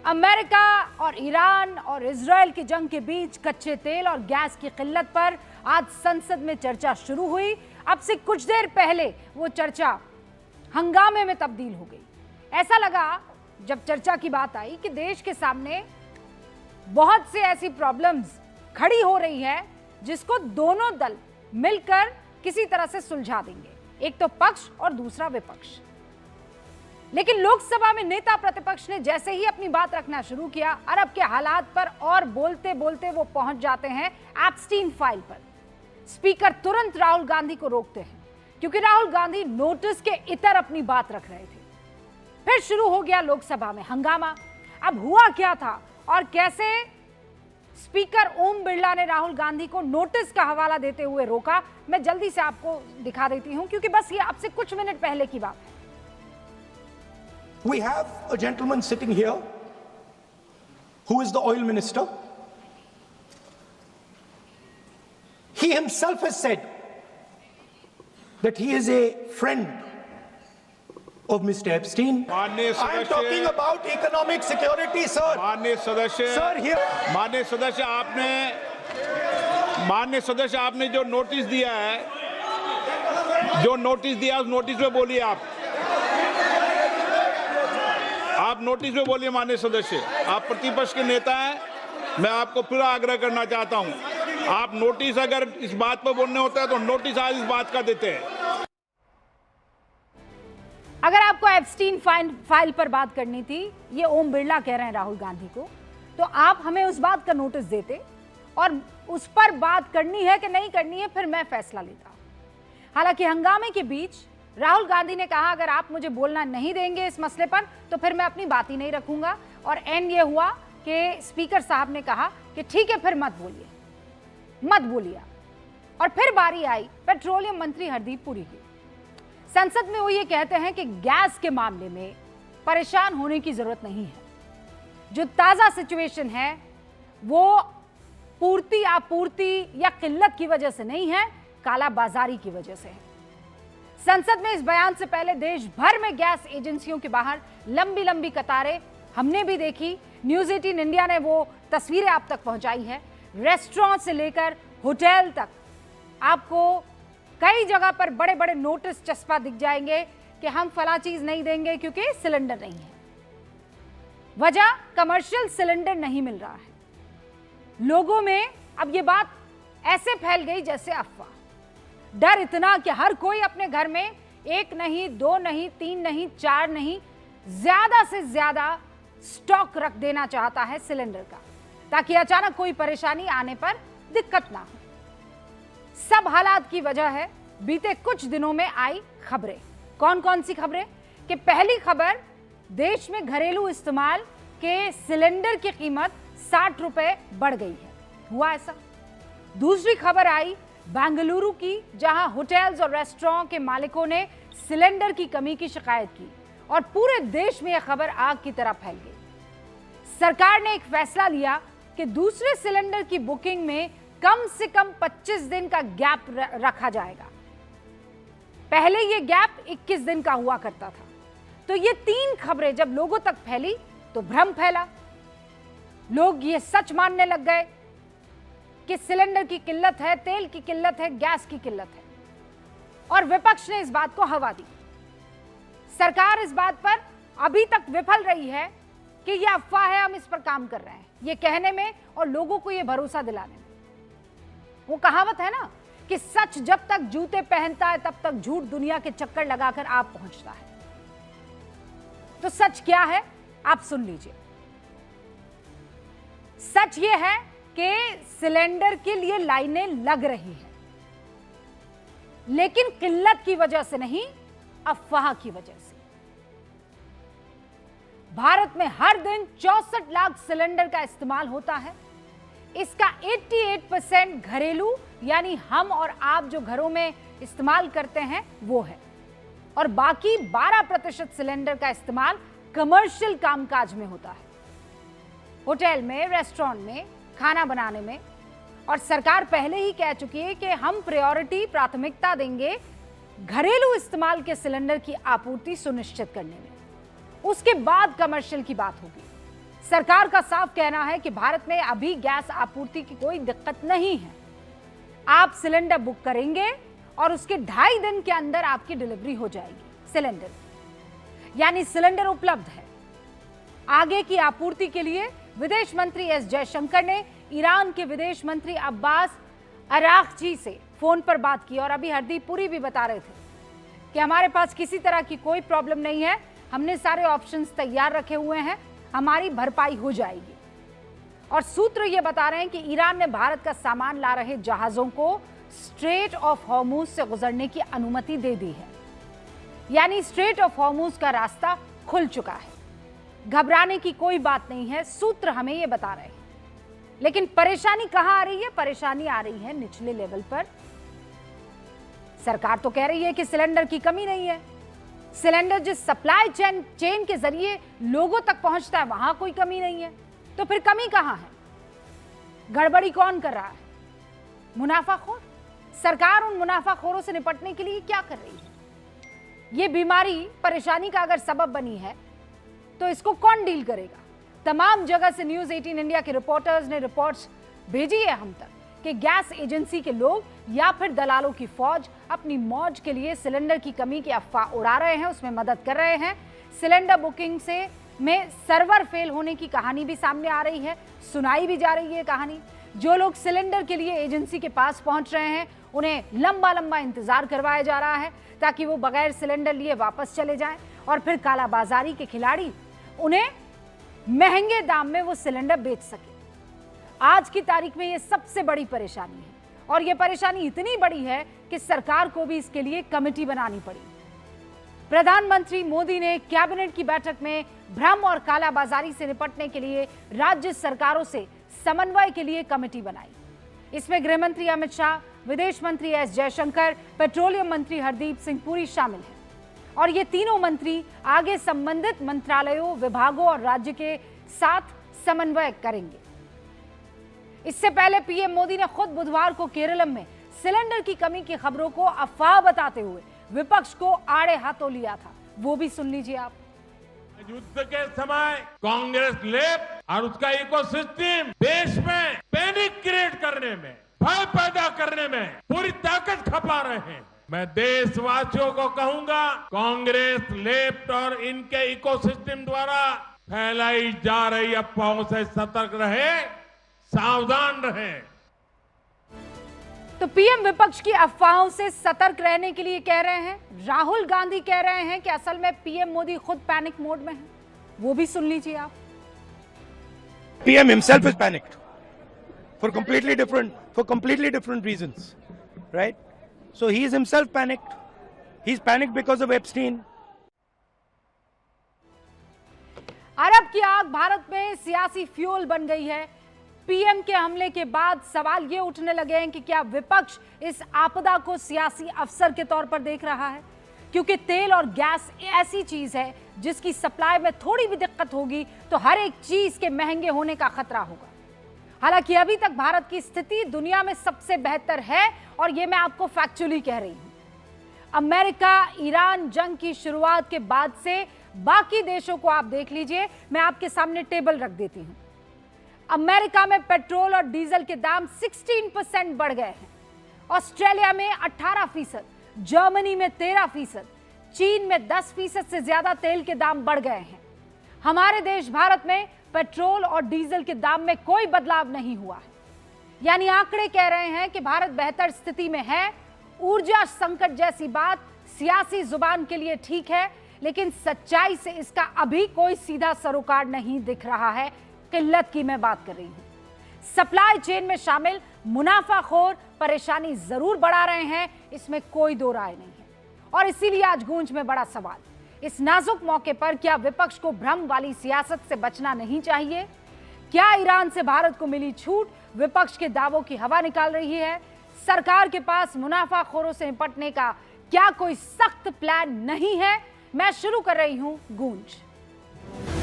America और Iran और Israel की जंग के बीच कच्चे तेल और गैस की किल्लत पर आज संसद में चर्चा शुरू हुई। अब से कुछ देर पहले वो चर्चा हंगामे में तब्दील हो गई। ऐसा लगा जब चर्चा की बात आई कि देश के सामने बहुत से ऐसी प्रॉब्लम्स खड़ी हो रही है जिसको दोनों दल मिलकर किसी तरह से सुलझा देंगे, एक तो पक्ष और दूसरा विपक्ष। लेकिन लोकसभा में नेता प्रतिपक्ष ने जैसे ही अपनी बात रखना शुरू किया, अरब के हालात पर और बोलते बोलते वो पहुंच जाते हैं एप्स्टीन फाइल पर। स्पीकर तुरंत राहुल गांधी को रोकते हैं क्योंकि राहुल गांधी नोटिस के इतर अपनी बात रख रहे थे। फिर शुरू हो गया लोकसभा में हंगामा। अब हुआ क्या था और कैसे स्पीकर ओम बिरला ने राहुल गांधी को नोटिस का हवाला देते हुए रोका, मैं जल्दी से आपको दिखा देती हूं क्योंकि बस ये आपसे कुछ मिनट पहले की बात है। We have a gentleman sitting here who is the oil minister. He himself has said that he is a friend of Mr. Epstein. I am talking about economic security, sir. माननीय सदस्य, Sir, here. माननीय सदस्य आपने जो notice दिया है, उस notice में बोलिए आप नोटिस में बोलिए। माननीय सदस्य, आप प्रतिपक्ष के नेता हैं, मैं आपको फिर आग्रह करना चाहता हूं, आप नोटिस अगर इस बात पर बोलने होता है तो नोटिस आज इस बात का देते हैं। अगर आपको एप्स्टीन फाइल पर बात करनी थी, ये ओम बिरला कह रहे हैं राहुल गांधी को, तो आप हमें उस बात का नोटिस देते और उस पर बात करनी है कि नहीं करनी है, फिर मैं फैसला लेता। हालांकि हंगामे के बीच राहुल गांधी ने कहा अगर आप मुझे बोलना नहीं देंगे इस मसले पर तो फिर मैं अपनी बात ही नहीं रखूंगा। और एंड ये हुआ कि स्पीकर साहब ने कहा कि ठीक है, फिर मत बोलिए। और फिर बारी आई पेट्रोलियम मंत्री हरदीप पुरी की। संसद में वो ये कहते हैं कि गैस के मामले में परेशान होने की जरूरत नहीं है। जो ताजा सिचुएशन है वो पूर्ति आपूर्ति या किल्लत की वजह से नहीं है, कालाबाजारी की वजह से है। संसद में इस बयान से पहले देश भर में गैस एजेंसियों के बाहर लंबी लंबी कतारें हमने भी देखी। न्यूज़ 18 इंडिया ने वो तस्वीरें आप तक पहुंचाई है। रेस्टोरेंट से लेकर होटल तक आपको कई जगह पर बड़े बड़े नोटिस चस्पा दिख जाएंगे कि हम फला चीज नहीं देंगे क्योंकि सिलेंडर नहीं है। वजह कमर्शियल सिलेंडर नहीं मिल रहा है। लोगों में अब ये बात ऐसे फैल गई जैसे अफवाह। डर इतना कि हर कोई अपने घर में 1 नहीं, 2 नहीं, 3 नहीं, 4 नहीं, ज्यादा से ज्यादा स्टॉक रख देना चाहता है सिलेंडर का, ताकि अचानक कोई परेशानी आने पर दिक्कत ना हो। सब हालात की वजह है बीते कुछ दिनों में आई खबरें। कौन कौन सी खबरें? कि पहली खबर, देश में घरेलू इस्तेमाल के सिलेंडर की कीमत 60 रुपए बढ़ गई है। हुआ ऐसा। दूसरी खबर आई बेंगलुरु की, जहां होटल्स और रेस्टोरेंट के मालिकों ने सिलेंडर की कमी की शिकायत की और पूरे देश में यह खबर आग की तरह फैल गई। सरकार ने एक फैसला लिया कि दूसरे सिलेंडर की बुकिंग में कम से कम 25 दिन का गैप रखा जाएगा। पहले यह गैप 21 दिन का हुआ करता था। तो ये 3 खबरें जब लोगों तक फैली तो भ्रम फैला। लोग ये सच मानने लग गए कि सिलेंडर की किल्लत है, तेल की किल्लत है, गैस की किल्लत है। और विपक्ष ने इस बात को हवा दी। सरकार इस बात पर अभी तक विफल रही है कि यह अफवाह है, हम इस पर काम कर रहे हैं, ये कहने में और लोगों को यह भरोसा दिलाने में। वो कहावत है ना कि सच जब तक जूते पहनता है तब तक झूठ दुनिया के चक्कर लगाकर आप पहुंचता है। तो सच क्या है आप सुन लीजिए। सच ये है कि सिलेंडर के लिए लाइनें लग रही हैं, लेकिन किल्लत की वजह से नहीं, अफवाह की वजह से। भारत में हर दिन 64 लाख सिलेंडर का इस्तेमाल होता है। इसका 88% घरेलू यानी हम और आप जो घरों में इस्तेमाल करते हैं वो है, और बाकी 12% सिलेंडर का इस्तेमाल कमर्शियल कामकाज में होता है, होटल में, रेस्टोरेंट में, खाना बनाने में। और सरकार पहले ही कह चुकी है कि हम प्राथमिकता देंगे घरेलू इस्तेमाल के सिलेंडर की आपूर्ति सुनिश्चित करने में। उसके बाद कमर्शियल की बात होगी। सरकार का साफ कहना है कि भारत में अभी गैस आपूर्ति की कोई दिक्कत नहीं है। आप सिलेंडर बुक करेंगे और उसके 2.5 दिन के अंदर आपकी डिलीवरी हो जाएगी सिलेंडर, यानी सिलेंडर उपलब्ध है। आगे की आपूर्ति के लिए विदेश मंत्री एस जयशंकर ने ईरान के विदेश मंत्री अब्बास अरागची से फोन पर बात की और अभी हरदीप पुरी भी बता रहे थे कि हमारे पास किसी तरह की कोई प्रॉब्लम नहीं है, हमने सारे ऑप्शंस तैयार रखे हुए हैं, हमारी भरपाई हो जाएगी। और सूत्र ये बता रहे हैं कि ईरान ने भारत का सामान ला रहे जहाजों को स्ट्रेट ऑफ हॉर्मुज से गुजरने की अनुमति दे दी है, यानी स्ट्रेट ऑफ हॉर्मुज का रास्ता खुल चुका है। घबराने की कोई बात नहीं है, सूत्र हमें ये बता रहे हैं। लेकिन परेशानी कहां आ रही है? परेशानी आ रही है निचले लेवल पर। सरकार तो कह रही है कि सिलेंडर की कमी नहीं है, सिलेंडर जिस सप्लाई चेन के जरिए लोगों तक पहुंचता है वहां कोई कमी नहीं है, तो फिर कमी कहां है? गड़बड़ी कौन कर रहा है? मुनाफाखोर। सरकार उन मुनाफाखोरों से निपटने के लिए क्या कर रही है? ये बीमारी परेशानी का अगर सबब बनी है तो इसको कौन डील करेगा? तमाम जगह से न्यूज 18 इंडिया के रिपोर्टर्स ने रिपोर्ट्स भेजी है हम तक कि गैस एजेंसी के लोग या फिर दलालों की फौज अपनी मौज के लिए सिलेंडर की कमी की अफवाह उड़ा रहे हैं, उसमें मदद कर रहे हैं। सिलेंडर बुकिंग से में सर्वर फेल होने की कहानी भी सामने आ रही है, सुनाई भी जा रही है कहानी। जो लोग सिलेंडर के लिए एजेंसी के पास पहुंच रहे हैं उन्हें लंबा लंबा इंतजार करवाया जा रहा है ताकि वो बगैर सिलेंडर लिए वापस चले जाएं और फिर कालाबाजारी के खिलाड़ी उन्हें महंगे दाम में वो सिलेंडर बेच सके। आज की तारीख में ये सबसे बड़ी परेशानी है और ये परेशानी इतनी बड़ी है कि सरकार को भी इसके लिए कमेटी बनानी पड़ी। प्रधानमंत्री मोदी ने कैबिनेट की बैठक में भ्रम और कालाबाजारी से निपटने के लिए राज्य सरकारों से समन्वय के लिए कमेटी बनाई। इसमें गृह मंत्री अमित शाह, विदेश मंत्री एस जयशंकर, पेट्रोलियम मंत्री हरदीप सिंह पुरी शामिल हैं और ये तीनों मंत्री आगे संबंधित मंत्रालयों, विभागों और राज्य के साथ समन्वय करेंगे। इससे पहले पीएम मोदी ने खुद बुधवार को केरलम में सिलेंडर की कमी की खबरों को अफवाह बताते हुए विपक्ष को आड़े हाथों लिया था, वो भी सुन लीजिए आप। युद्ध के समय कांग्रेस लेफ्ट और उसका इकोसिस्टम देश में पैनिक क्रिएट करने में, भय पैदा करने में पूरी ताकत खपा रहे हैं। मैं देशवासियों को कहूंगा, कांग्रेस लेफ्ट और इनके इकोसिस्टम द्वारा फैलाई जा रही अफवाहों से सतर्क रहे, सावधान रहे। तो पीएम विपक्ष की अफवाहों से सतर्क रहने के लिए कह रहे हैं। राहुल गांधी कह रहे हैं कि असल में पीएम मोदी खुद पैनिक मोड में है, वो भी सुन लीजिए आप। PM himself is panicked for completely different reasons, right? So he is himself panicked. He's panicked because of Epstein. अरब की आग भारत में सियासी फ्यूल बन गई है। पीएम के हमले के बाद सवाल ये उठने लगे हैं कि क्या विपक्ष इस आपदा को सियासी अवसर के तौर पर देख रहा है, क्योंकि तेल और गैस ऐसी चीज है जिसकी सप्लाई में थोड़ी भी दिक्कत होगी तो हर एक चीज के महंगे होने का खतरा होगा। हालांकि अभी तक भारत की स्थिति दुनिया में सबसे बेहतर है और ये मैं आपको फैक्चुअली कह रही हूं। अमेरिका ईरान जंग की शुरुआत के बाद से बाकी देशों को आप देख लीजिए, मैं आपके सामने टेबल रख देती हूं। अमेरिका में पेट्रोल और डीजल के दाम 16% बढ़ गए हैं, ऑस्ट्रेलिया में 18%, जर्मनी में 13%, चीन में 10% से ज्यादा तेल के दाम बढ़ गए हैं। हमारे देश भारत में पेट्रोल और डीजल के दाम में कोई बदलाव नहीं हुआ है, यानी आंकड़े कह रहे हैं कि भारत बेहतर स्थिति में है। ऊर्जा संकट जैसी बात सियासी जुबान के लिए ठीक है, लेकिन सच्चाई से इसका अभी कोई सीधा सरोकार नहीं दिख रहा है। किल्लत की मैं बात कर रही हूं। सप्लाई चेन में शामिल मुनाफाखोर परेशानी जरूर बढ़ा रहे हैं, इसमें कोई दो राय नहीं है। और इसीलिए आज गूंज में बड़ा सवाल, इस नाजुक मौके पर क्या विपक्ष को भ्रम वाली सियासत से बचना नहीं चाहिए? क्या ईरान से भारत को मिली छूट विपक्ष के दावों की हवा निकाल रही है? सरकार के पास मुनाफाखोरों से निपटने का क्या कोई सख्त प्लान नहीं है? मैं शुरू कर रही हूं गूंज।